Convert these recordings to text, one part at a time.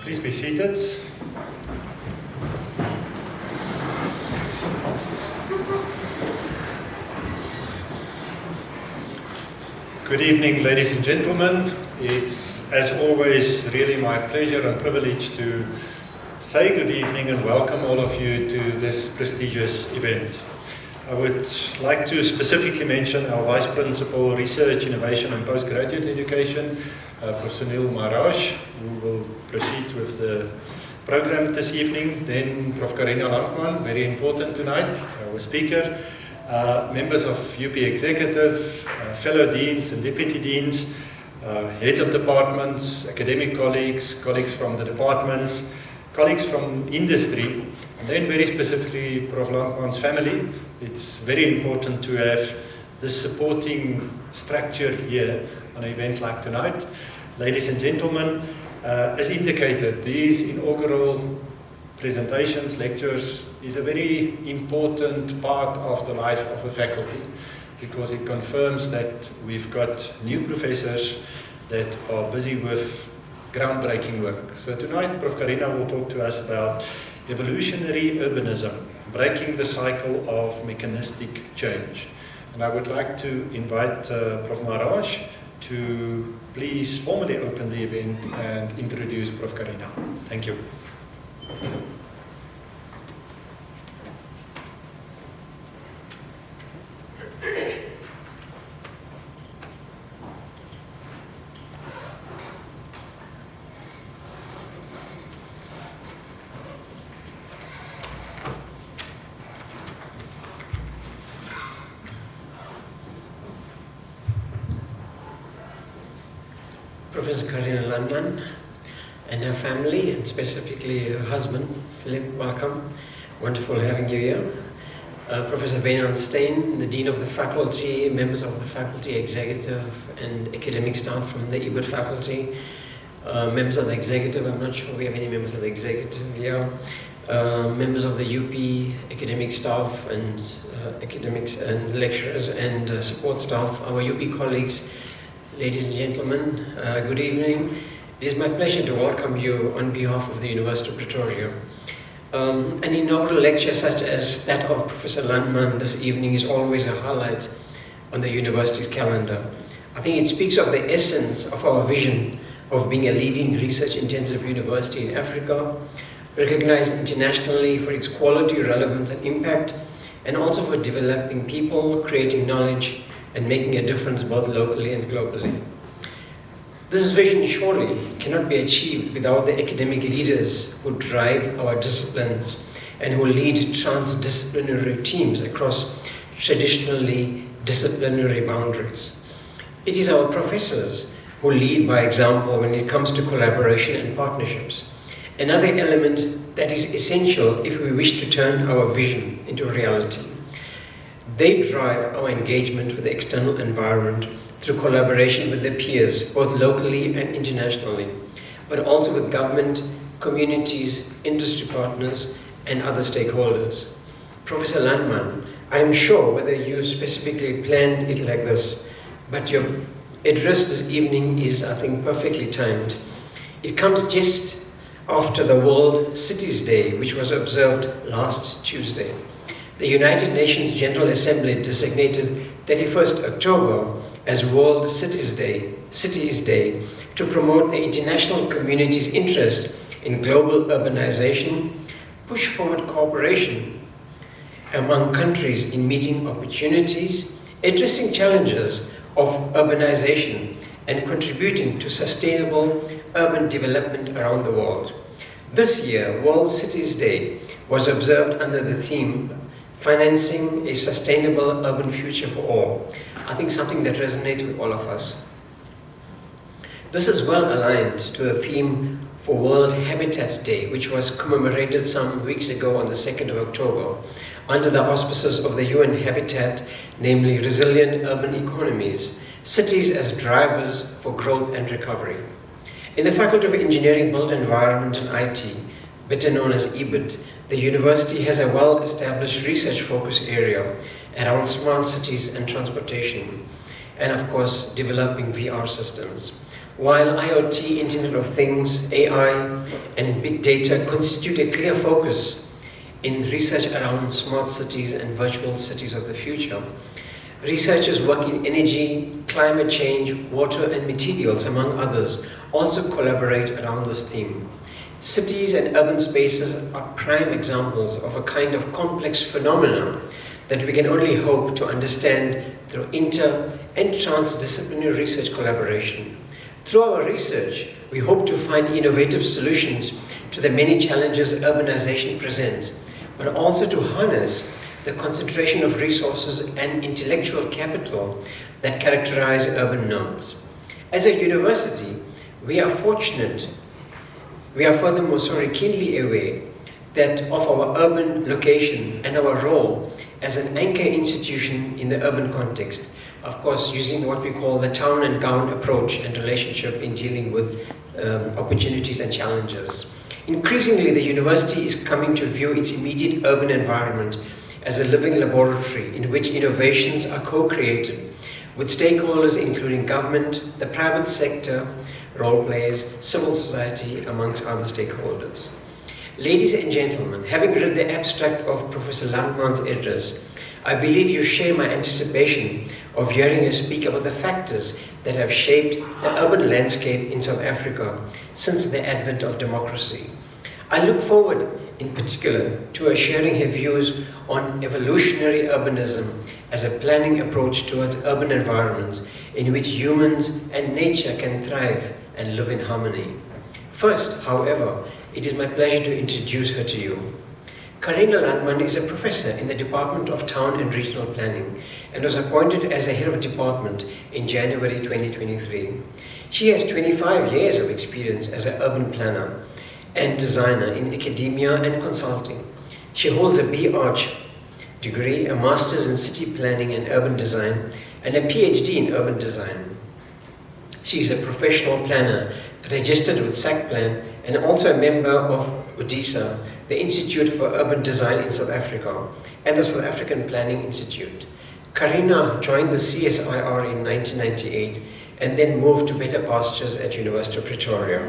Please be seated. Good evening, ladies and gentlemen. It's, as always, really my pleasure and privilege to say good evening and welcome all of you to this prestigious event. I would like to specifically mention our Vice Principal, Research, Innovation and Postgraduate Education, Prof. Sunil Maharaj, who will proceed with the program this evening. Then Prof. Karina Landman, very important tonight, our speaker. Members of UP Executive, fellow deans and deputy deans, heads of departments, academic colleagues, colleagues from the departments, colleagues from industry, and then very specifically Prof. Landman's family. It's very important to have this supporting structure here on an event like tonight. Ladies and gentlemen, as indicated, these inaugural presentations, lectures, is a very important part of the life of a faculty because it confirms that we've got new professors that are busy with groundbreaking work. So tonight, Prof. Karina will talk to us about evolutionary urbanism, breaking the cycle of mechanistic change. And I would like to invite Prof. Maharaj to please formally open the event and introduce Prof. Karina. Thank you. Professor Karina Landman and her family, and specifically her husband, Philip, welcome. Wonderful having you here. Professor Wynand Steyn, the Dean of the Faculty, members of the Faculty Executive and academic staff from the EBIT faculty, members of the Executive, I'm not sure we have any members of the Executive here, members of the UP academic staff and academics and lecturers and support staff, our UP colleagues. Ladies and gentlemen, good evening. It is my pleasure to welcome you on behalf of the University of Pretoria. An inaugural lecture such as that of Professor Landman this evening is always a highlight on the university's calendar. I think it speaks of the essence of our vision of being a leading research-intensive university in Africa, recognized internationally for its quality, relevance and impact, and also for developing people, creating knowledge, and making a difference both locally and globally. This vision surely cannot be achieved without the academic leaders who drive our disciplines and who lead transdisciplinary teams across traditionally disciplinary boundaries. It is our professors who lead by example when it comes to collaboration and partnerships, another element that is essential if we wish to turn our vision into reality. They drive our engagement with the external environment through collaboration with their peers, both locally and internationally, but also with government, communities, industry partners, and other stakeholders. Professor Landman, I am sure whether you specifically planned it like this, but your address this evening is, I think, perfectly timed. It comes just after the World Cities Day, which was observed last Tuesday. The United Nations General Assembly designated 31st October as World Cities Day to promote the international community's interest in global urbanization, push forward cooperation among countries in meeting opportunities, addressing challenges of urbanization, and contributing to sustainable urban development around the world. This year, World Cities Day was observed under the theme Financing a Sustainable Urban Future for All. I think something that resonates with all of us. This is well aligned to the theme for World Habitat Day, which was commemorated some weeks ago on the 2nd of October, under the auspices of the UN Habitat, namely Resilient Urban Economies, Cities as Drivers for Growth and Recovery. In the Faculty of Engineering, Built Environment and IT, better known as EBIT, the university has a well-established research focus area around smart cities and transportation, and of course, developing VR systems. While IoT, Internet of Things, AI, and big data constitute a clear focus in research around smart cities and virtual cities of the future, researchers work in energy, climate change, water and materials, among others, also collaborate around this theme. Cities and urban spaces are prime examples of a kind of complex phenomenon that we can only hope to understand through inter- and transdisciplinary research collaboration. Through our research, we hope to find innovative solutions to the many challenges urbanization presents, but also to harness the concentration of resources and intellectual capital that characterize urban nodes. As a university, we are furthermore keenly aware that of our urban location and our role as an anchor institution in the urban context, of course using what we call the town and gown approach and relationship in dealing with opportunities and challenges. Increasingly, the university is coming to view its immediate urban environment as a living laboratory in which innovations are co-created with stakeholders including government, the private sector, role players, civil society, amongst other stakeholders. Ladies and gentlemen, having read the abstract of Professor Landman's address, I believe you share my anticipation of hearing her speak about the factors that have shaped the urban landscape in South Africa since the advent of democracy. I look forward, in particular, to her sharing her views on evolutionary urbanism as a planning approach towards urban environments in which humans and nature can thrive and live in harmony. First, however, it is my pleasure to introduce her to you. Karina Landman is a professor in the Department of Town and Regional Planning and was appointed as a head of department in January 2023. She has 25 years of experience as an urban planner and designer in academia and consulting. She holds a B.Arch degree, a master's in city planning and urban design, and a PhD in urban design. She is a professional planner registered with SACPlan and also a member of UDISA, the Institute for Urban Design in South Africa, and the South African Planning Institute. Karina joined the CSIR in 1998 and then moved to Better Pastures at University of Pretoria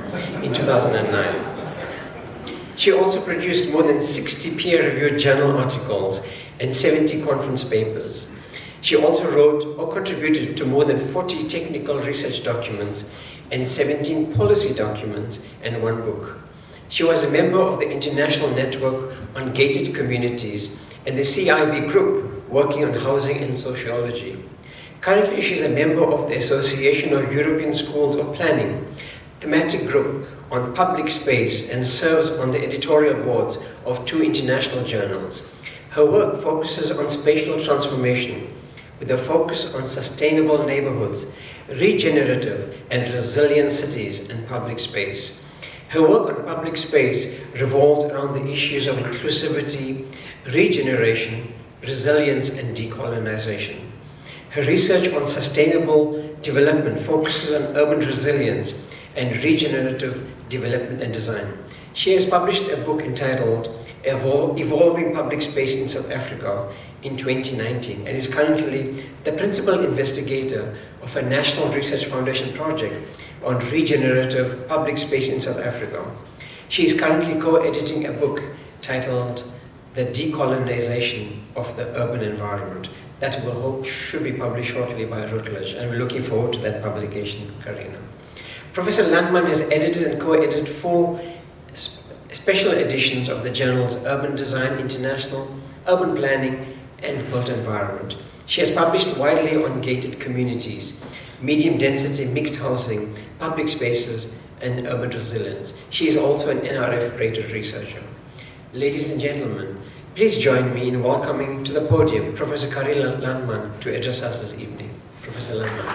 in 2009. She also produced more than 60 peer-reviewed journal articles and 70 conference papers. She also wrote or contributed to more than 40 technical research documents and 17 policy documents and 1 book. She was a member of the International Network on Gated Communities and the CIB group working on housing and sociology. Currently, she is a member of the Association of European Schools of Planning, thematic group on public space, and serves on the editorial boards of 2 international journals. Her work focuses on spatial transformation with a focus on sustainable neighborhoods, regenerative and resilient cities and public space. Her work on public space revolves around the issues of inclusivity, regeneration, resilience and decolonization. Her research on sustainable development focuses on urban resilience and regenerative development and design. She has published a book entitled Evolving Public Space in South Africa in 2019 and is currently the principal investigator of a National Research Foundation project on regenerative public space in South Africa. She is currently co-editing a book titled The Decolonization of the Urban Environment that we'll hope should be published shortly by Routledge, and we're looking forward to that publication, Karina. Professor Landman has edited and co-edited 4 special editions of the journals Urban Design International, Urban Planning, and Built Environment. She has published widely on gated communities, medium density mixed housing, public spaces, and urban resilience. She is also an NRF-rated researcher. Ladies and gentlemen, please join me in welcoming to the podium Professor Karina Landman to address us this evening. Professor Landman.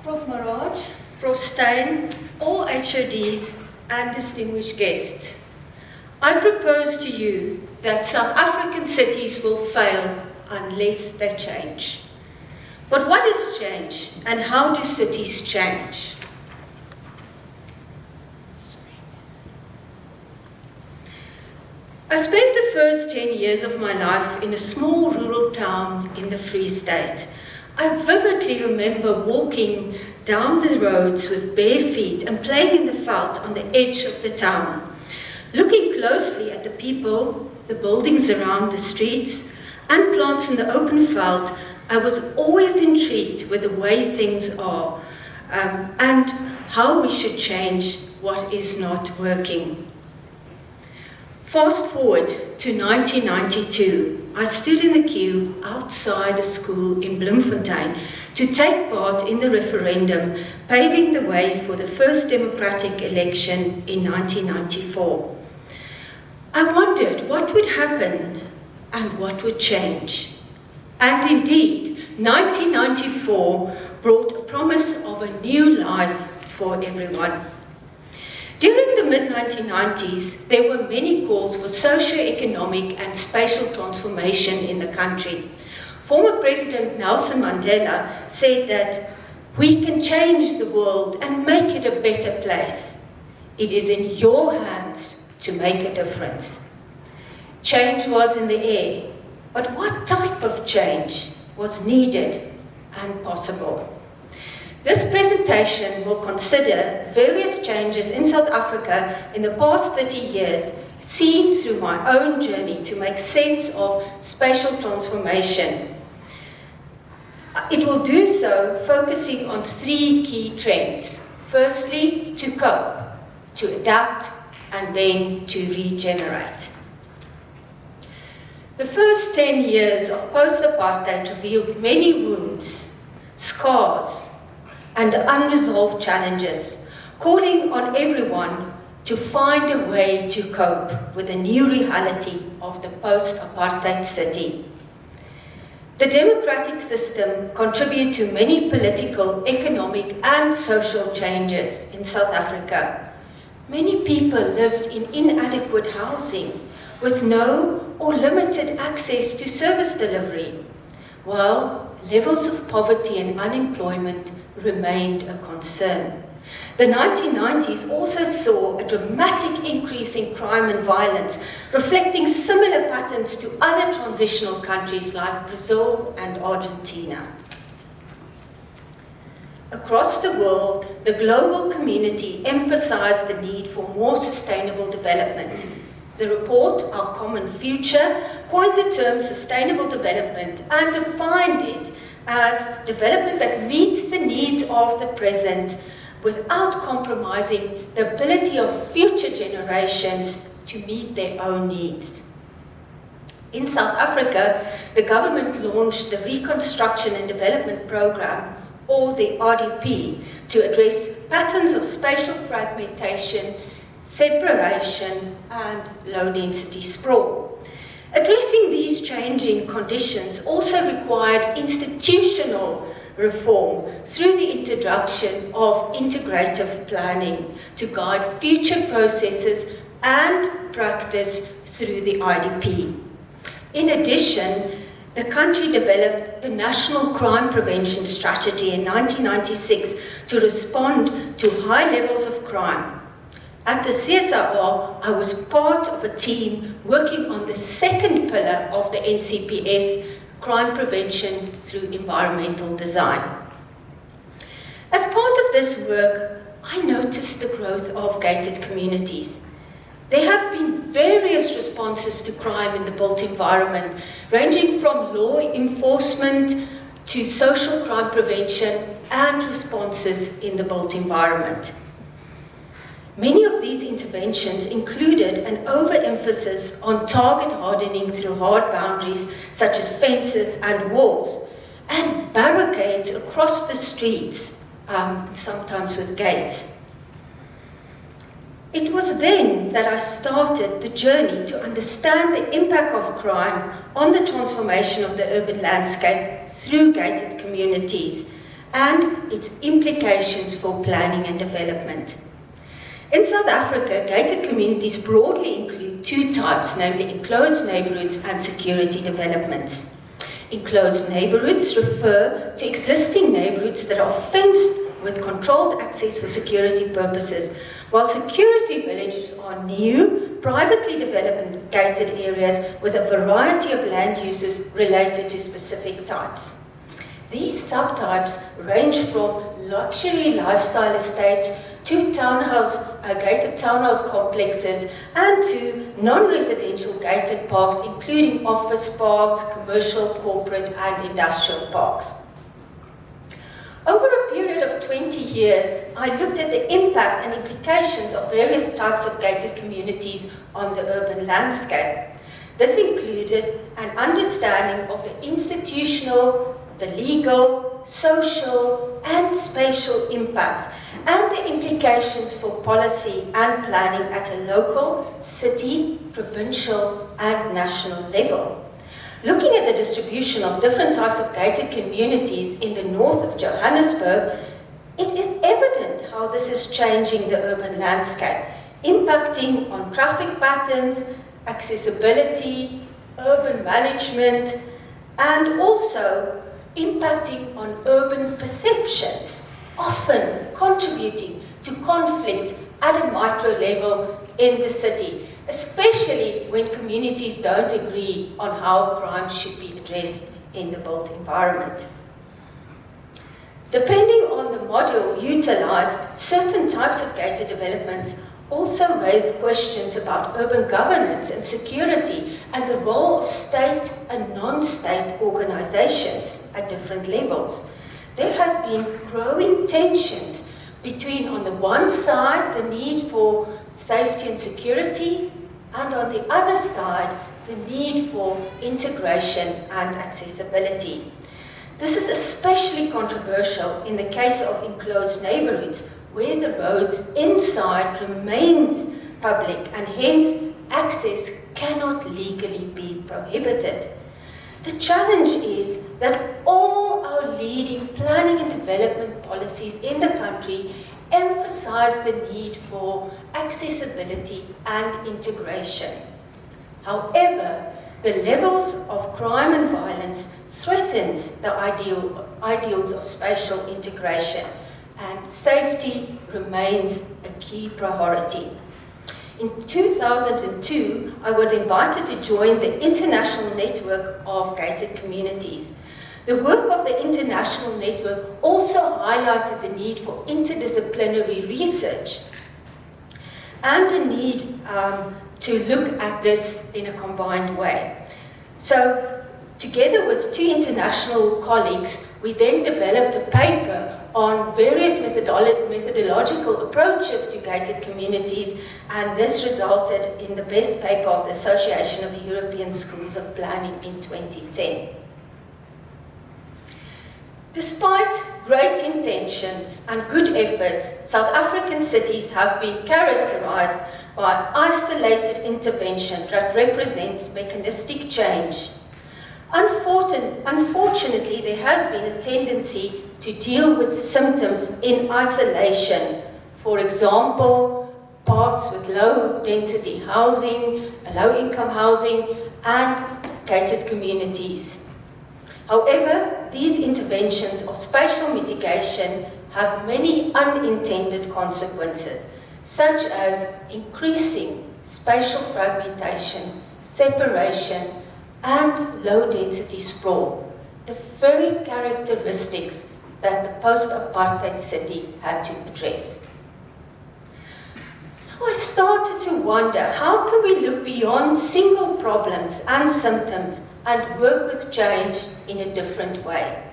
Prof. Maraj, Prof. Stein, all HODs, and distinguished guests. I propose to you that South African cities will fail unless they change. But what is change, and how do cities change? I spent the first 10 years of my life in a small rural town in the Free State. I vividly remember walking down the roads with bare feet and playing in the veld on the edge of the town, looking closely at the people, the buildings around the streets, and plants in the open veld. I was always intrigued with the way things are and how we should change what is not working. Fast forward to 1992, I stood in the queue outside a school in Bloemfontein to take part in the referendum, paving the way for the first democratic election in 1994. I wondered what would happen and what would change. And indeed, 1994 brought a promise of a new life for everyone. During the mid-1990s, there were many calls for socio-economic and spatial transformation in the country. Former President Nelson Mandela said that we can change the world and make it a better place. It is in your hands to make a difference. Change was in the air, but what type of change was needed and possible? This presentation will consider various changes in South Africa in the past 30 years, seen through my own journey to make sense of spatial transformation. It will do so focusing on three key trends. Firstly, to cope, to adapt, and then to regenerate. The first 10 years of post-apartheid revealed many wounds, scars, and unresolved challenges, calling on everyone to find a way to cope with the new reality of the post-apartheid city. The democratic system contributed to many political, economic, and social changes in South Africa. Many people lived in inadequate housing with no or limited access to service delivery, while levels of poverty and unemployment remained a concern. The 1990s also saw a dramatic increase in crime and violence, reflecting similar patterns to other transitional countries like Brazil and Argentina. Across the world, the global community emphasized the need for more sustainable development. The report, Our Common Future, coined the term sustainable development and defined it as development that meets the needs of the present without compromising the ability of future generations to meet their own needs. In South Africa, the government launched the Reconstruction and Development Program, or the RDP, to address patterns of spatial fragmentation, separation, and low-density sprawl. Addressing these changing conditions also required institutional reform through the introduction of integrative planning to guide future processes and practice through the IDP. In addition, the country developed the National Crime Prevention Strategy in 1996 to respond to high levels of crime. At the CSIR, I was part of a team working on the second pillar of the NCPS, crime prevention through environmental design. As part of this work, I noticed the growth of gated communities. There have been various responses to crime in the built environment, ranging from law enforcement to social crime prevention and responses in the built environment. Many of these interventions included an overemphasis on target hardening through hard boundaries such as fences and walls, and barricades across the streets, sometimes with gates. It was then that I started the journey to understand the impact of crime on the transformation of the urban landscape through gated communities and its implications for planning and development. In South Africa, gated communities broadly include two types, namely enclosed neighborhoods and security developments. Enclosed neighborhoods refer to existing neighborhoods that are fenced with controlled access for security purposes, while security villages are new, privately developed gated areas with a variety of land uses related to specific types. These subtypes range from luxury lifestyle estates to gated townhouse complexes and to non-residential gated parks, including office parks, commercial, corporate and industrial parks. Over a period of 20 years, I looked at the impact and implications of various types of gated communities on the urban landscape. This included an understanding of the institutional, the legal, social and spatial impacts and the implications for policy and planning at a local, city, provincial and national level. Looking at the distribution of different types of gated communities in the north of Johannesburg, it is evident how this is changing the urban landscape, impacting on traffic patterns, accessibility, urban management, and also impacting on urban perceptions, often contributing to conflict at a micro level in the city, especially when communities don't agree on how crime should be addressed in the built environment. Depending on the model utilized, certain types of gated developments also raise questions about urban governance and security and the role of state and non-state organizations at different levels. There has been growing tensions between, on the one side, the need for safety and security, and on the other side, the need for integration and accessibility. This is especially controversial in the case of enclosed neighborhoods, where the roads inside remains public and hence access cannot legally be prohibited. The challenge is that all our leading planning and development policies in the country emphasize the need for accessibility and integration. However, the levels of crime and violence threatens the ideals of spatial integration, and safety remains a key priority. In 2002, I was invited to join the International Network of Gated Communities. The work of the International Network also highlighted the need for interdisciplinary research and the need to look at this in a combined way. So, together with two international colleagues, we then developed a paper on various methodological approaches to gated communities, and this resulted in the best paper of the Association of European Schools of Planning in 2010. Despite great intentions and good efforts, South African cities have been characterized by isolated intervention that represents mechanistic change. Unfortunately, there has been a tendency to deal with symptoms in isolation. For example, parts with low-density housing, low-income housing, and gated communities. However, these interventions of spatial mitigation have many unintended consequences, such as increasing spatial fragmentation, separation, and low-density sprawl, the very characteristics that the post-apartheid city had to address. So I started to wonder, how can we look beyond single problems and symptoms and work with change in a different way?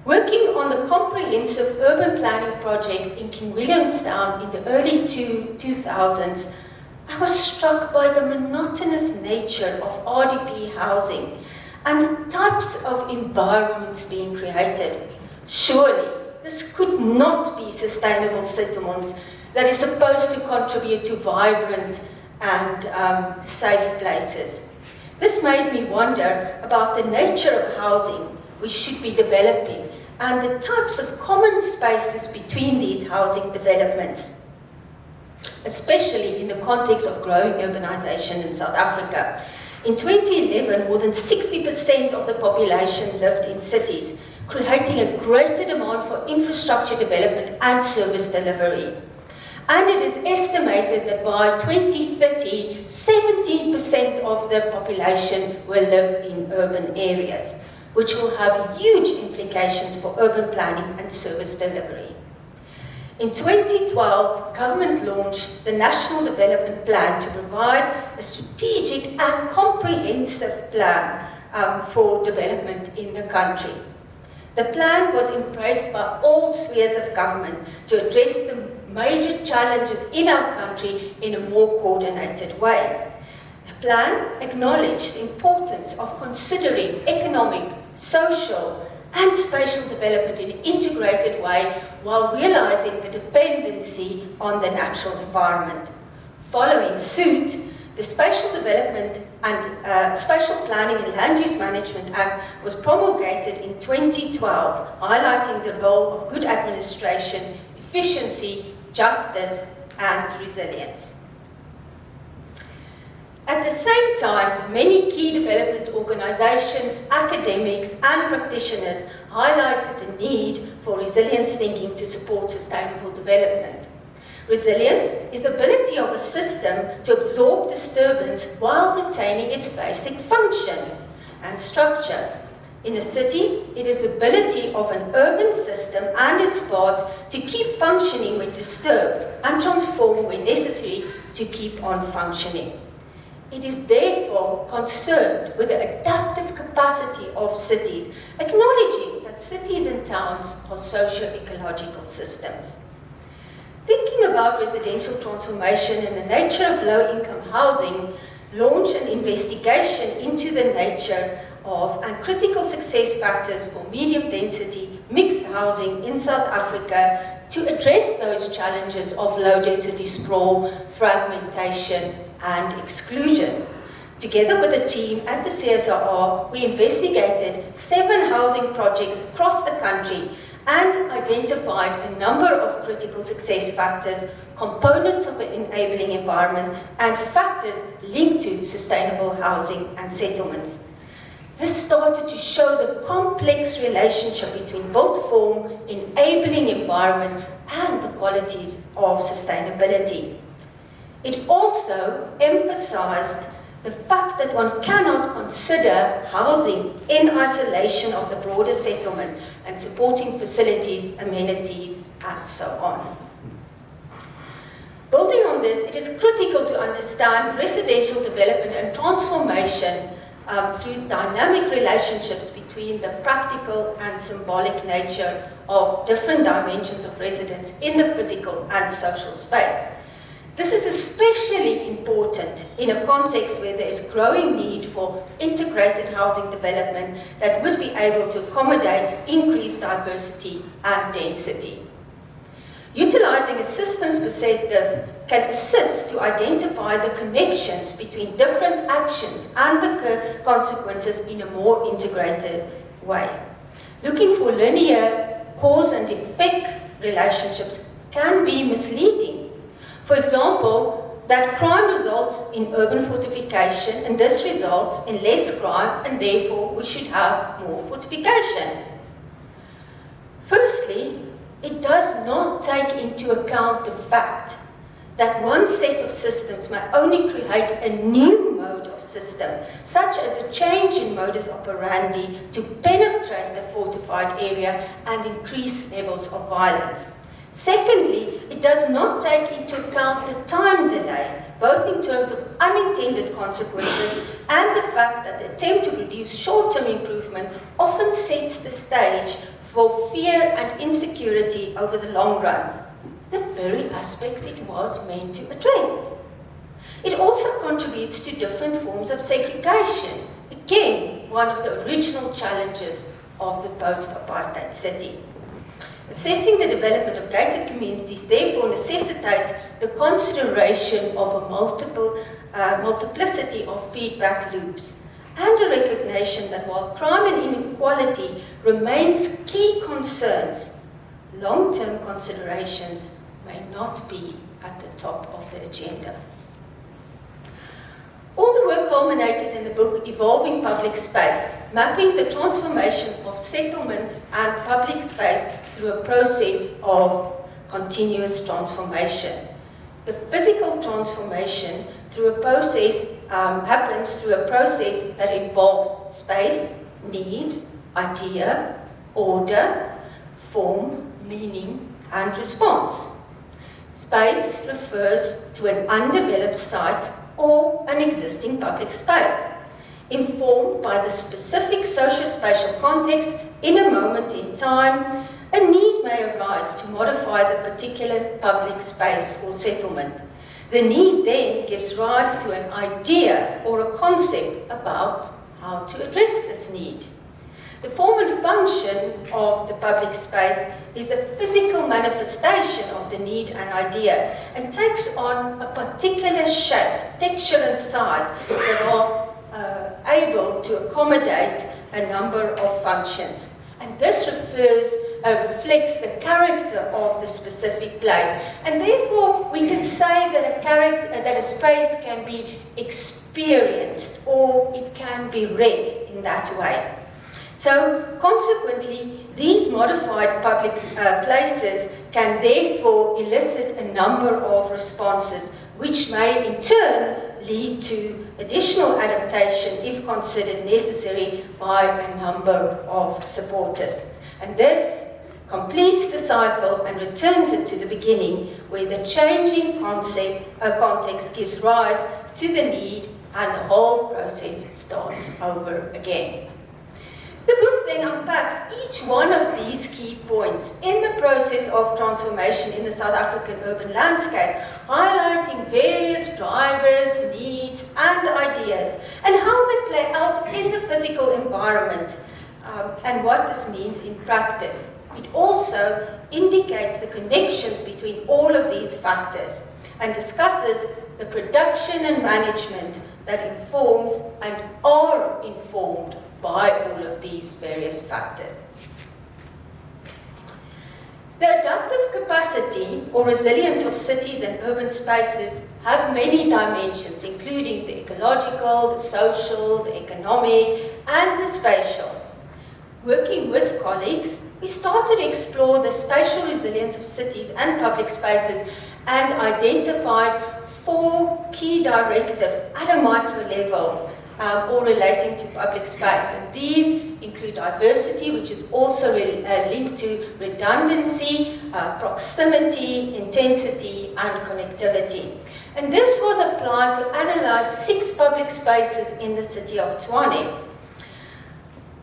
Working on the comprehensive urban planning project in King Williamstown in the early 2000s, I was struck by the monotonous nature of RDP housing and the types of environments being created. Surely, this could not be sustainable settlements that is supposed to contribute to vibrant and safe places. This made me wonder about the nature of housing we should be developing and the types of common spaces between these housing developments, especially in the context of growing urbanization in South Africa. In 2011, more than 60% of the population lived in cities, creating a greater demand for infrastructure development and service delivery. And it is estimated that by 2030, 17% of the population will live in urban areas, which will have huge implications for urban planning and service delivery. In 2012, government launched the National Development Plan to provide a strategic and comprehensive plan for development in the country. The plan was embraced by all spheres of government to address the major challenges in our country in a more coordinated way. The plan acknowledged the importance of considering economic, social, and spatial development in an integrated way while realizing the dependency on the natural environment. Following suit, the Spatial Development and Spatial Planning and Land Use Management Act was promulgated in 2012, highlighting the role of good administration, efficiency, justice, and resilience. At the same time, many key development organizations, academics, and practitioners highlighted the need for resilience thinking to support sustainable development. Resilience is the ability of a system to absorb disturbance while retaining its basic function and structure. In a city, it is the ability of an urban system and its parts to keep functioning when disturbed and transform when necessary to keep on functioning. It is therefore concerned with the adaptive capacity of cities, acknowledging that cities and towns are socio-ecological systems. Thinking about residential transformation and the nature of low-income housing, launched an investigation into the nature of and critical success factors for medium-density mixed housing in South Africa to address those challenges of low-density sprawl, fragmentation, and exclusion. Together with a team at the CSIR, we investigated 7 housing projects across the country and identified a number of critical success factors, components of an enabling environment, and factors linked to sustainable housing and settlements. This started to show the complex relationship between built form, enabling environment, and the qualities of sustainability. It also emphasized the fact that one cannot consider housing in isolation of the broader settlement and supporting facilities, amenities, and so on. Building on this, it is critical to understand residential development and transformation through dynamic relationships between the practical and symbolic nature of different dimensions of residence in the physical and social space. This is especially important in a context where there is growing need for integrated housing development that would be able to accommodate increased diversity and density. Utilizing a systems perspective can assist to identify the connections between different actions and the consequences in a more integrated way. Looking for linear cause and effect relationships can be misleading. For example, that crime results in urban fortification, and this results in less crime, and therefore we should have more fortification. Firstly, it does not take into account the fact that one set of systems may only create a new mode of system, such as a change in modus operandi to penetrate the fortified area and increase levels of violence. Secondly, it does not take into account the time delay, both in terms of unintended consequences and the fact that the attempt to produce short-term improvement often sets the stage for fear and insecurity over the long run, the very aspects it was meant to address. It also contributes to different forms of segregation, again, one of the original challenges of the post-apartheid city. Assessing the development of gated communities therefore necessitates the consideration of a multiplicity of feedback loops and a recognition that while crime and inequality remains key concerns, long-term considerations may not be at the top of the agenda. All the work culminated in the book Evolving Public Space, mapping the transformation of settlements and public space through a process of continuous transformation. The physical transformation through a process happens through a process that involves space, need, idea, order, form, meaning, and response. Space refers to an undeveloped site or an existing public space, informed by the specific socio-spatial context in a moment in time. A need may arise to modify the particular public space or settlement. The need then gives rise to an idea or a concept about how to address this need. The form and function of the public space is the physical manifestation of the need and idea, and takes on a particular shape, texture and size that are able to accommodate a number of functions. And this reflects the character of the specific place. And therefore, we can say that a space can be experienced or it can be read in that way. So, consequently, these modified public places can therefore elicit a number of responses, which may in turn lead to additional adaptation if considered necessary by a number of supporters. And this completes the cycle and returns it to the beginning, where the changing context gives rise to the need and the whole process starts over again. The book then unpacks each one of these key points in the process of transformation in the South African urban landscape, highlighting various drivers, needs, and ideas, and how they play out in the physical environment, and what this means in practice. It also indicates the connections between all of these factors and discusses the production and management that informs and are informed by all of these various factors. The adaptive capacity or resilience of cities and urban spaces have many dimensions, including the ecological, the social, the economic, and the spatial. Working with colleagues, we started to explore the spatial resilience of cities and public spaces and identified 4 key directives at a micro level, or relating to public space. And these include diversity, which is also linked to redundancy, proximity, intensity, and connectivity. And this was applied to analyze 6 public spaces in the city of Tshwane.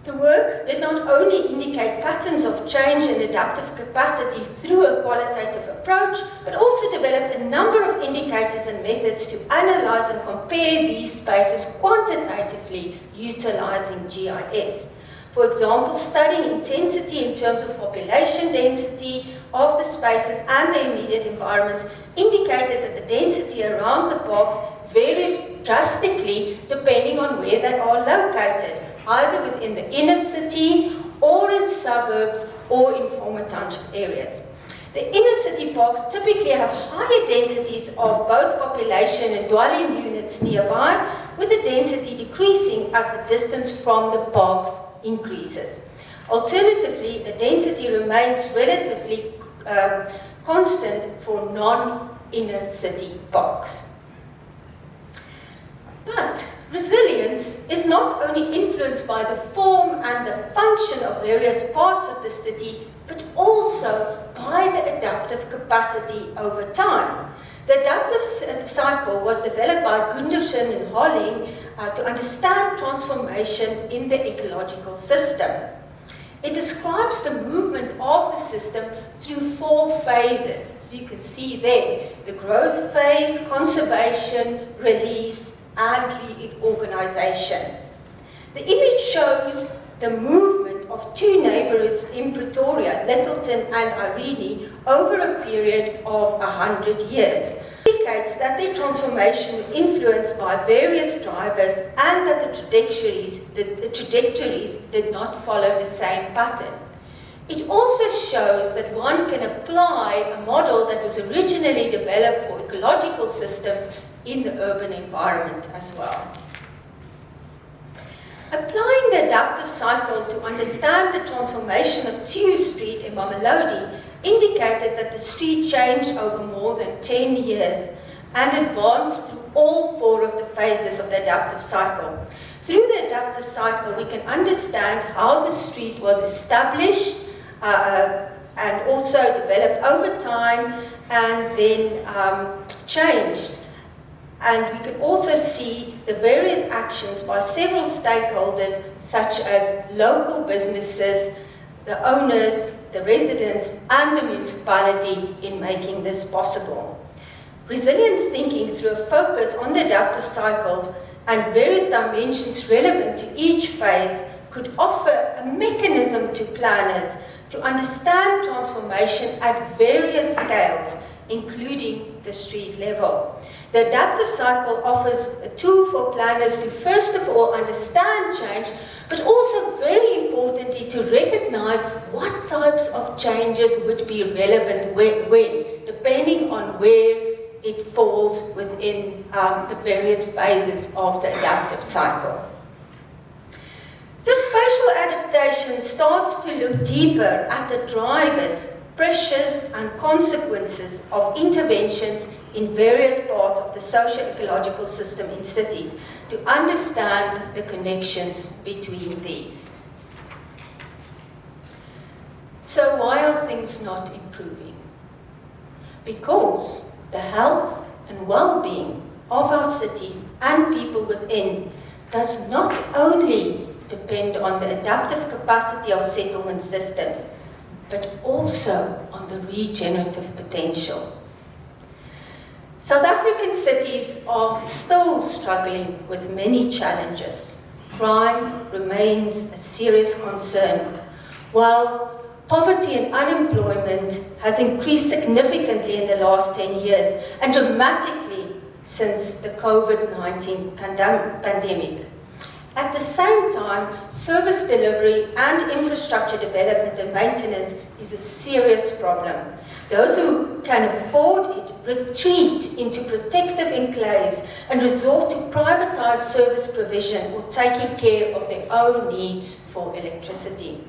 The work did not only indicate patterns of change and adaptive capacity through a qualitative approach, but also developed a number of indicators and methods to analyze and compare these spaces quantitatively utilizing GIS. For example, studying intensity in terms of population density of the spaces and the immediate environments indicated that the density around the parks varies drastically depending on where they are located, either within the inner city or in suburbs or in former township areas. The inner city parks typically have higher densities of both population and dwelling units nearby, with the density decreasing as the distance from the parks increases. Alternatively, the density remains relatively constant for non-inner city parks. But resilience is not only influenced by the form and the function of various parts of the city, but also by the adaptive capacity over time. The adaptive cycle was developed by Gunderson and Holling to understand transformation in the ecological system. It describes the movement of the system through 4 phases, as you can see there: the growth phase, conservation, release, and reorganization. The image shows the movement of 2 neighborhoods in Pretoria, Littleton and Irene, over a period of 100 years. It indicates that their transformation was influenced by various drivers and that the trajectories did not follow the same pattern. It also shows that one can apply a model that was originally developed for ecological systems in the urban environment as well. Applying the adaptive cycle to understand the transformation of Tshwane Street in Mamelodi indicated that the street changed over more than 10 years and advanced through all 4 of the phases of the adaptive cycle. Through the adaptive cycle, we can understand how the street was established and also developed over time and then changed. And we can also see the various actions by several stakeholders, such as local businesses, the owners, the residents, and the municipality in making this possible. Resilience thinking through a focus on the adaptive cycles and various dimensions relevant to each phase could offer a mechanism to planners to understand transformation at various scales, including the street level. The adaptive cycle offers a tool for planners to first of all understand change, but also very importantly to recognize what types of changes would be relevant when depending on where it falls within the various phases of the adaptive cycle. So spatial adaptation starts to look deeper at the drivers, pressures and consequences of interventions in various parts of the socio-ecological system in cities to understand the connections between these. So why are things not improving? Because the health and well-being of our cities and people within does not only depend on the adaptive capacity of settlement systems, but also on the regenerative potential. South African cities are still struggling with many challenges. Crime remains a serious concern, while poverty and unemployment has increased significantly in the last 10 years and dramatically since the COVID-19 pandemic. At the same time, service delivery and infrastructure development and maintenance is a serious problem. Those who can afford it retreat into protective enclaves and resort to privatized service provision or taking care of their own needs for electricity.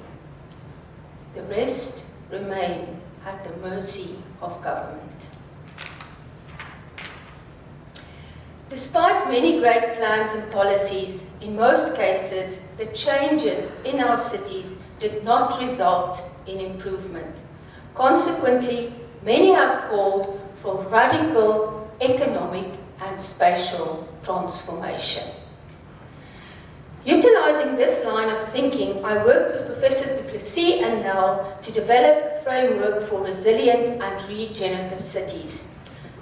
The rest remain at the mercy of government. Despite many great plans and policies, in most cases, the changes in our cities did not result in improvement. Consequently, many have called for radical economic and spatial transformation. Utilizing this line of thinking, I worked with Professors Du Plessis and Nell to develop a framework for resilient and regenerative cities.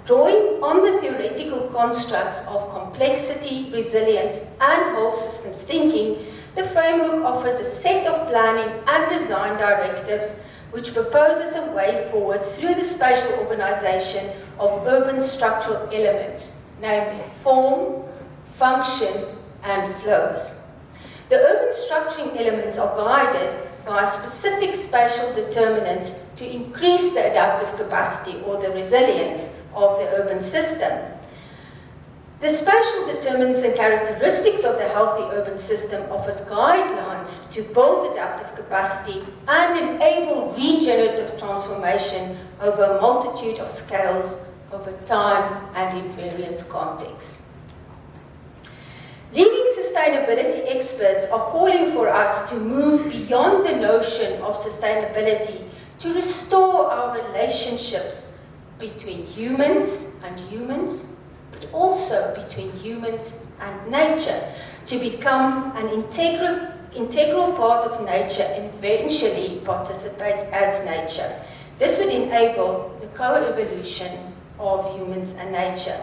Drawing on the theoretical constructs of complexity, resilience, and whole systems thinking, the framework offers a set of planning and design directives which proposes a way forward through the spatial organization of urban structural elements, namely form, function, and flows. The urban structuring elements are guided by specific spatial determinants to increase the adaptive capacity or the resilience of the urban system. The spatial determinants and characteristics of the healthy urban system offers guidelines to build adaptive capacity and enable regenerative transformation over a multitude of scales over time and in various contexts. Leading sustainability experts are calling for us to move beyond the notion of sustainability to restore our relationships between humans and humans, but also between humans and nature, to become an integral part of nature and eventually participate as nature. This would enable the co-evolution of humans and nature.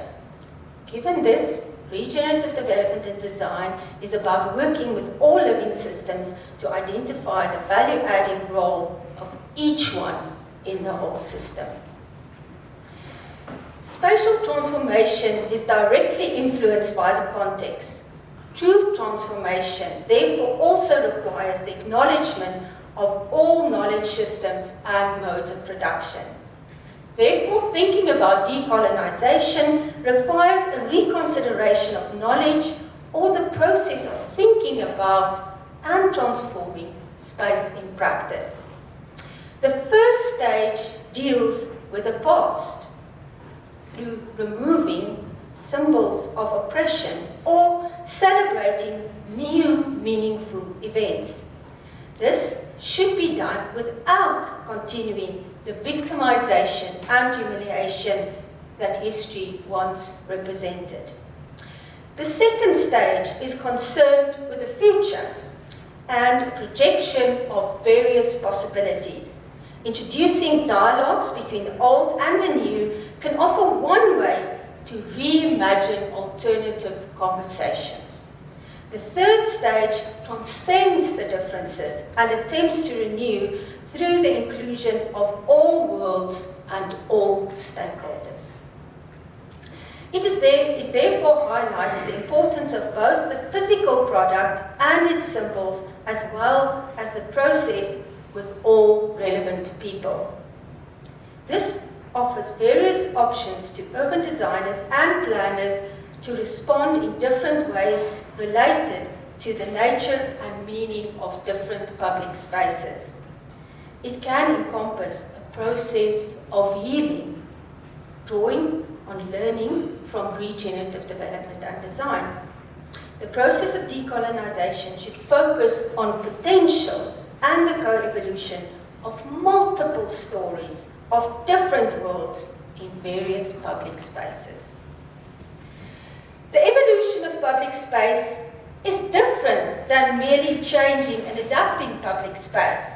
Given this, regenerative development and design is about working with all living systems to identify the value-adding role of each one in the whole system. Spatial transformation is directly influenced by the context. True transformation, therefore, also requires the acknowledgement of all knowledge systems and modes of production. Therefore, thinking about decolonization requires a reconsideration of knowledge or the process of thinking about and transforming space in practice. The first stage deals with the past through removing symbols of oppression or celebrating new meaningful events. This should be done without continuing the victimization and humiliation that history once represented. The second stage is concerned with the future and projection of various possibilities. Introducing dialogues between the old and the new can offer one way to reimagine alternative conversations. The third stage transcends the differences and attempts to renew through the inclusion of all worlds and all stakeholders. It therefore highlights the importance of both the physical product and its symbols, as well as the process with all relevant people. This offers various options to urban designers and planners to respond in different ways related to the nature and meaning of different public spaces. It can encompass a process of healing, drawing on learning from regenerative development and design. The process of decolonization should focus on potential and the co-evolution of multiple stories of different worlds in various public spaces. The evolution of public space is different than merely changing and adapting public space.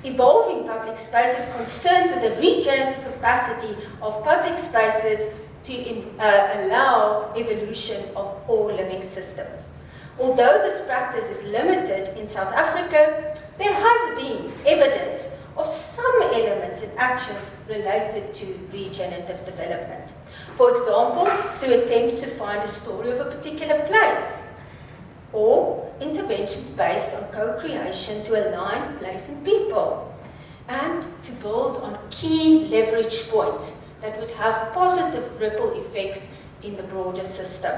Evolving public space is concerned with the regenerative capacity of public spaces to allow evolution of all living systems. Although this practice is limited in South Africa, there has been evidence of some elements and actions related to regenerative development. For example, through attempts to find a story of a particular place, or interventions based on co-creation to align place and people, and to build on key leverage points that would have positive ripple effects in the broader system.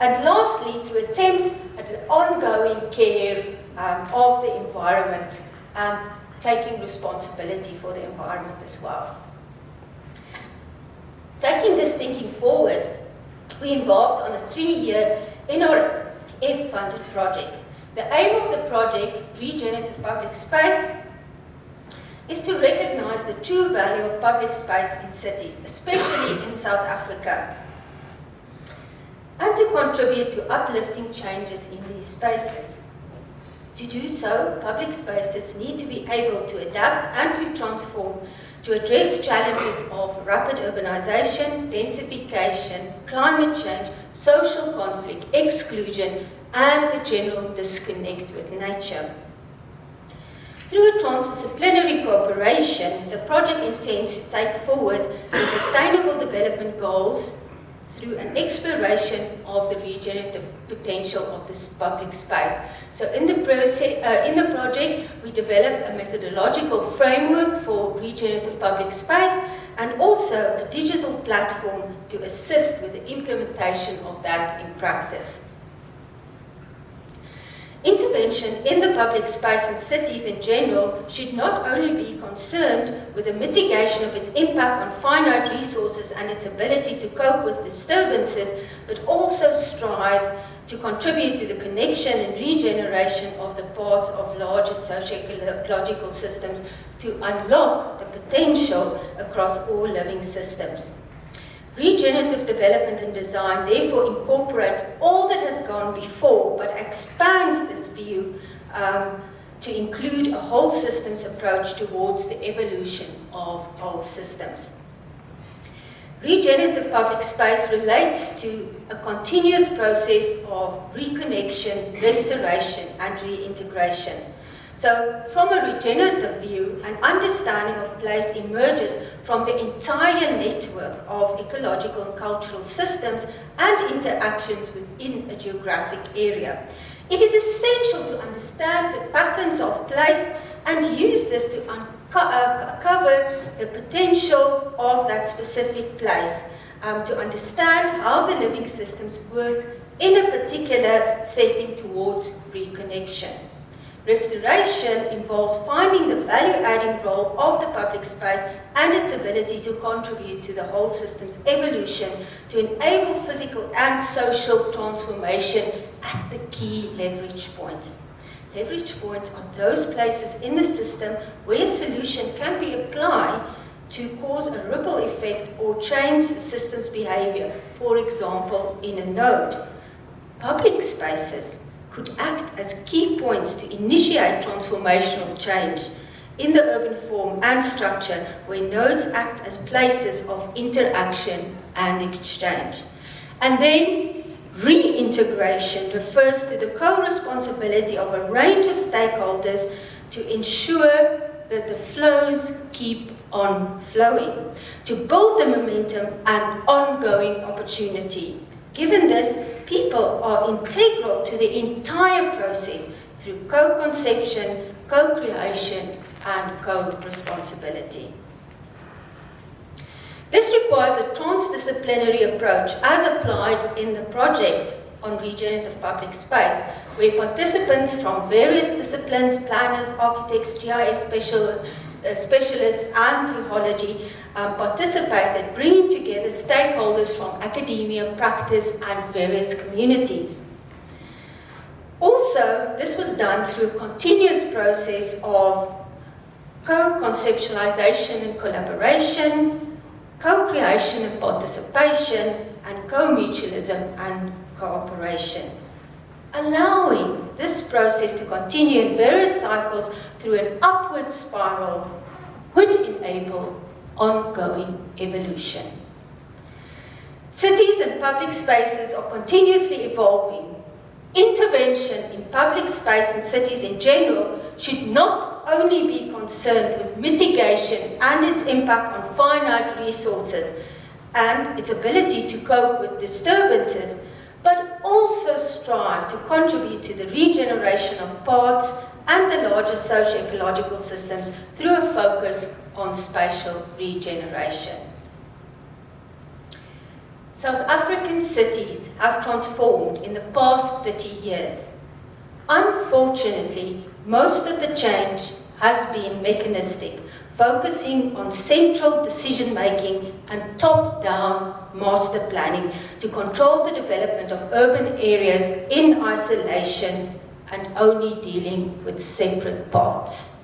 And lastly, through attempts at the ongoing care of the environment and taking responsibility for the environment as well. Taking this thinking forward, we embarked on a 3-year NRF-funded project. The aim of the project, Regenerative Public Space, is to recognize the true value of public space in cities, especially in South Africa, and to contribute to uplifting changes in these spaces. To do so, public spaces need to be able to adapt and to transform to address challenges of rapid urbanization, densification, climate change, social conflict, exclusion, and the general disconnect with nature. Through a transdisciplinary cooperation, the project intends to take forward the Sustainable Development Goals through an exploration of the regenerative potential of this public space. So in the project, we develop a methodological framework for regenerative public space and also a digital platform to assist with the implementation of that in practice. Intervention in the public space and cities in general should not only be concerned with the mitigation of its impact on finite resources and its ability to cope with disturbances, but also strive to contribute to the connection and regeneration of the parts of larger socio-ecological systems to unlock the potential across all living systems. Regenerative development and design therefore incorporates all that has gone before, but expands this view to include a whole systems approach towards the evolution of whole systems. Regenerative public space relates to a continuous process of reconnection, restoration, and reintegration. So, from a regenerative view, an understanding of place emerges from the entire network of ecological and cultural systems and interactions within a geographic area. It is essential to understand the patterns of place and use this to uncover the potential of that specific place, to understand how the living systems work in a particular setting towards reconnection. Restoration involves finding the value-adding role of the public space and its ability to contribute to the whole system's evolution to enable physical and social transformation at the key leverage points. Leverage points are those places in the system where a solution can be applied to cause a ripple effect or change the system's behavior, for example, in a node. Public spaces could act as key points to initiate transformational change in the urban form and structure, where nodes act as places of interaction and exchange. And then reintegration refers to the co-responsibility of a range of stakeholders to ensure that the flows keep on flowing, to build the momentum and ongoing opportunity. Given this, people are integral to the entire process through co-conception, co-creation, and co-responsibility. This requires a transdisciplinary approach as applied in the project on regenerative public space, where participants from various disciplines, planners, architects, GIS specialists, and through participated, bringing together stakeholders from academia, practice, and various communities. Also, this was done through a continuous process of co-conceptualization and collaboration, co-creation and participation, and co-mutualism and cooperation. Allowing this process to continue in various cycles through an upward spiral would enable ongoing evolution. Cities and public spaces are continuously evolving. Intervention in public space and cities in general should not only be concerned with mitigation and its impact on finite resources and its ability to cope with disturbances, but also strive to contribute to the regeneration of parts and the larger socio-ecological systems through a focus on spatial regeneration. South African cities have transformed in the past 30 years. Unfortunately, most of the change has been mechanistic, focusing on central decision-making and top-down master planning to control the development of urban areas in isolation and only dealing with separate parts.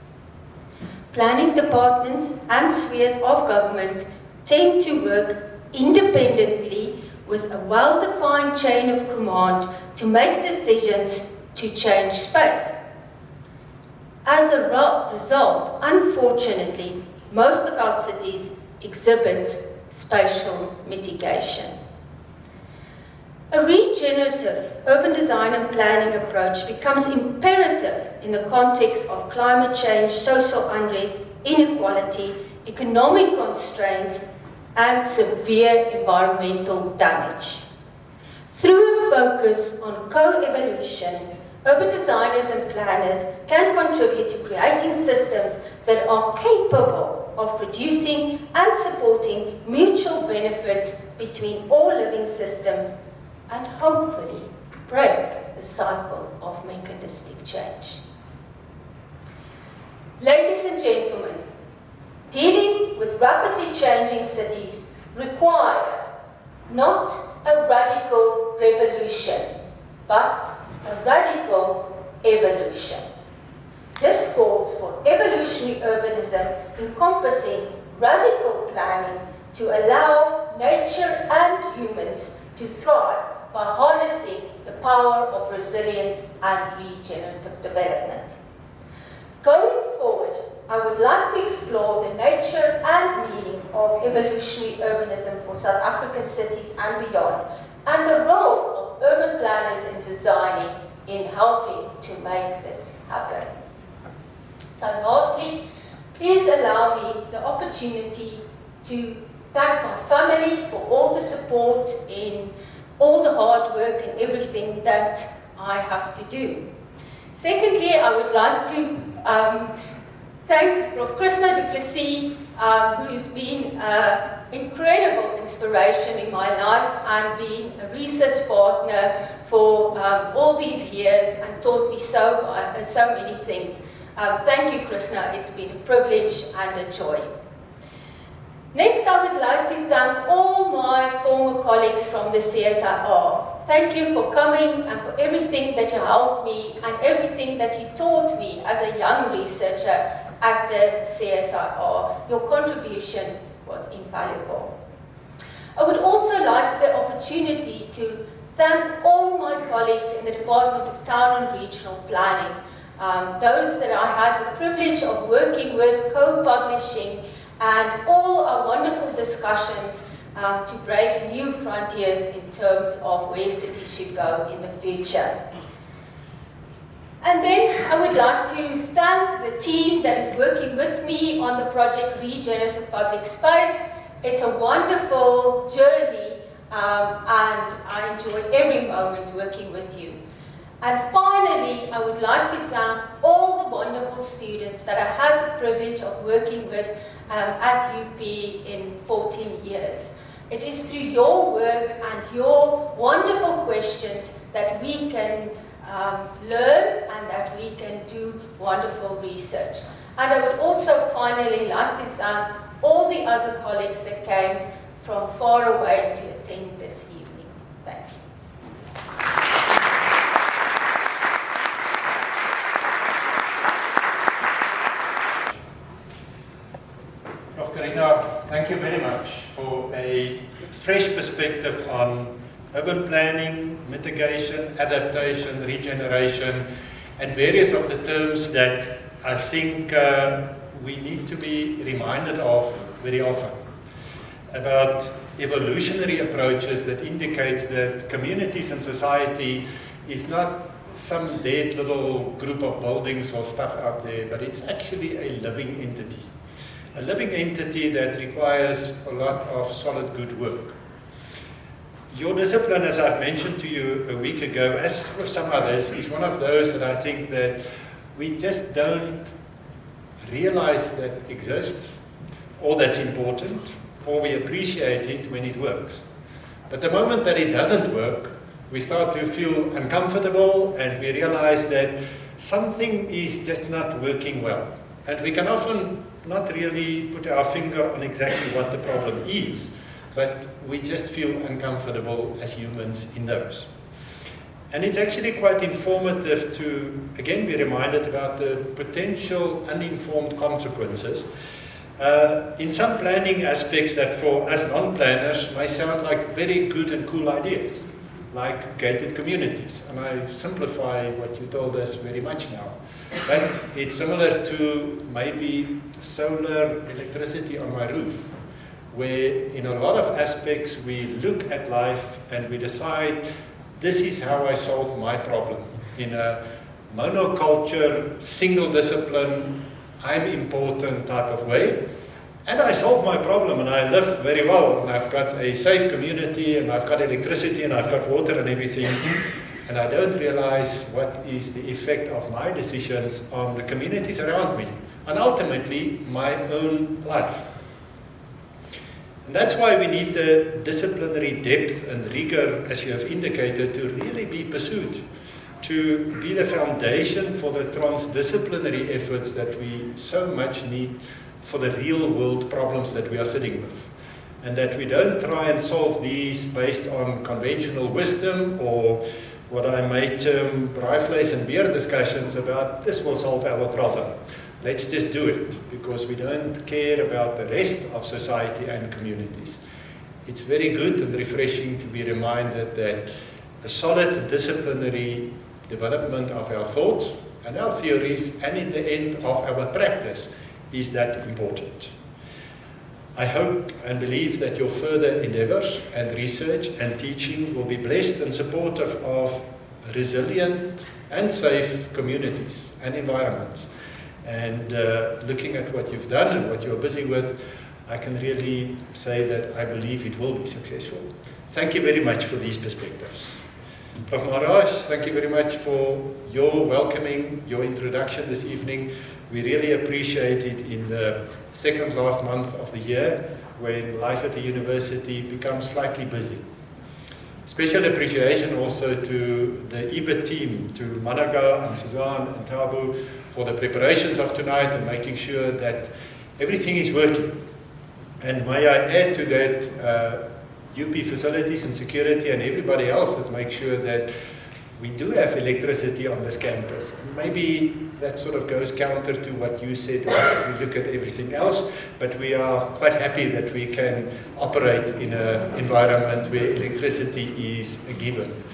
Planning departments and spheres of government tend to work independently with a well-defined chain of command to make decisions to change space. As a result, unfortunately, most of our cities exhibit spatial mitigation. A regenerative urban design and planning approach becomes imperative in the context of climate change, social unrest, inequality, economic constraints, and severe environmental damage. Through a focus on co-evolution, urban designers and planners can contribute to creating systems that are capable of producing and supporting mutual benefits between all living systems and hopefully break the cycle of mechanistic change. Ladies and gentlemen, dealing with rapidly changing cities require not a radical revolution, but a radical evolution. This calls for evolutionary urbanism encompassing radical planning to allow nature and humans to thrive by harnessing the power of resilience and regenerative development. Going forward, I would like to explore the nature and meaning of evolutionary urbanism for South African cities and beyond, and the role of urban planners in designing in helping to make this happen. So lastly, please allow me the opportunity to thank my family for all the support in all the hard work and everything that I have to do. Secondly, I would like to thank Prof. Karina Landman, who's been an incredible inspiration in my life and been a research partner for all these years and taught me so many things. Thank you, Karina. It's been a privilege and a joy. Next, I would like to thank all my former colleagues from the CSIR thank you for coming and for everything that you helped me and everything that you taught me as a young researcher at the CSIR. Your contribution was invaluable. I would also like the opportunity to thank all my colleagues in the Department of Town and Regional Planning, those that I had the privilege of working with, co-publishing, and all our wonderful discussions to break new frontiers in terms of where cities should go in the future. And then I would like to thank the team that is working with me on the project Regenerative Public Space. It's a wonderful journey and I enjoyed every moment working with you. And finally, I would like to thank all the wonderful students that I had the privilege of working with at UP in 14 years. It is through your work and your wonderful questions that we can learn and that we can do wonderful research. And I would also finally like to thank all the other colleagues that came from far away to attend this evening. Thank you. Prof. Karina, thank you very much for a fresh perspective on urban planning, mitigation, adaptation, regeneration, and various of the terms that I think we need to be reminded of very often. About evolutionary approaches that indicates that communities and society is not some dead little group of buildings or stuff out there, but it's actually a living entity. A living entity that requires a lot of solid good work. Your discipline, as I've mentioned to you a week ago, as with some others, is one of those that I think that we just don't realize that exists, or that's important, or we appreciate it when it works. But the moment that it doesn't work, we start to feel uncomfortable and we realize that something is just not working well. And we can often not really put our finger on exactly what the problem is, but we just feel uncomfortable as humans in those. And it's actually quite informative to, again, be reminded about the potential uninformed consequences. In some planning aspects that for us non-planners may sound like very good and cool ideas, like gated communities. And I simplify what you told us very much now. But it's similar to maybe solar electricity on my roof, where in a lot of aspects we look at life and we decide, this is how I solve my problem. In a monoculture, single discipline, I'm important type of way. And I solve my problem and I live very well. And I've got a safe community and I've got electricity and I've got water and everything. And I don't realize what is the effect of my decisions on the communities around me. And ultimately, my own life. And that's why we need the disciplinary depth and rigor, as you have indicated, to really be pursued. To be the foundation for the transdisciplinary efforts that we so much need for the real world problems that we are sitting with. And that we don't try and solve these based on conventional wisdom or what I may term braaivleis and beer discussions about, this will solve our problem. Let's just do it, because we don't care about the rest of society and communities. It's very good and refreshing to be reminded that a solid disciplinary development of our thoughts and our theories, and in the end of our practice, is that important. I hope and believe that your further endeavors and research and teaching will be blessed and supportive of resilient and safe communities and environments. And looking at what you've done and what you're busy with, I can really say that I believe it will be successful. Thank you very much for these perspectives. Prof. Maharaj, thank you very much for your welcoming, your introduction this evening. We really appreciate it in the second last month of the year, when life at the university becomes slightly busy. Special appreciation also to the EBIT team, to Managa and Suzanne and Tabu, for the preparations of tonight and making sure that everything is working. And may I add to that, UP Facilities and Security and everybody else that makes sure that we do have electricity on this campus. And maybe that sort of goes counter to what you said, we look at everything else, but we are quite happy that we can operate in an environment where electricity is a given.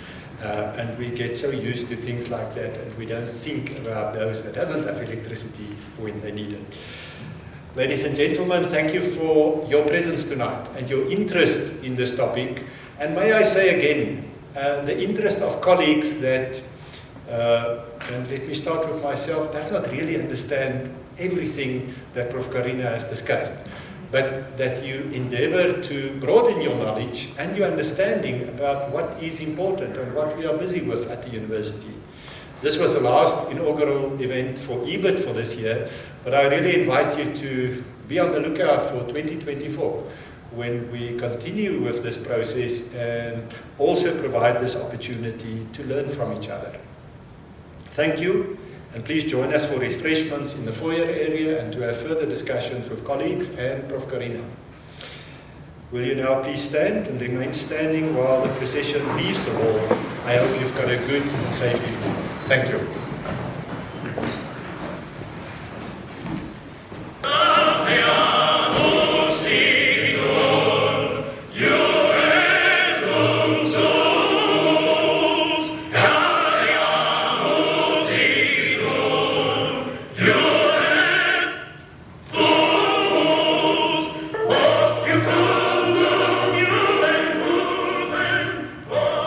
And we get so used to things like that, and we don't think about those that doesn't have electricity when they need it. Ladies and gentlemen, thank you for your presence tonight and your interest in this topic. And may I say again, the interest of colleagues that, and let me start with myself, does not really understand everything that Prof. Karina has discussed, but that you endeavor to broaden your knowledge and your understanding about what is important and what we are busy with at the university. This was the last inaugural event for EBIT for this year, but I really invite you to be on the lookout for 2024, when we continue with this process and also provide this opportunity to learn from each other. Thank you, and please join us for refreshments in the foyer area and to have further discussions with colleagues and Prof. Karina. Will you now please stand and remain standing while the procession leaves the hall? I hope you've got a good and safe evening. Thank you.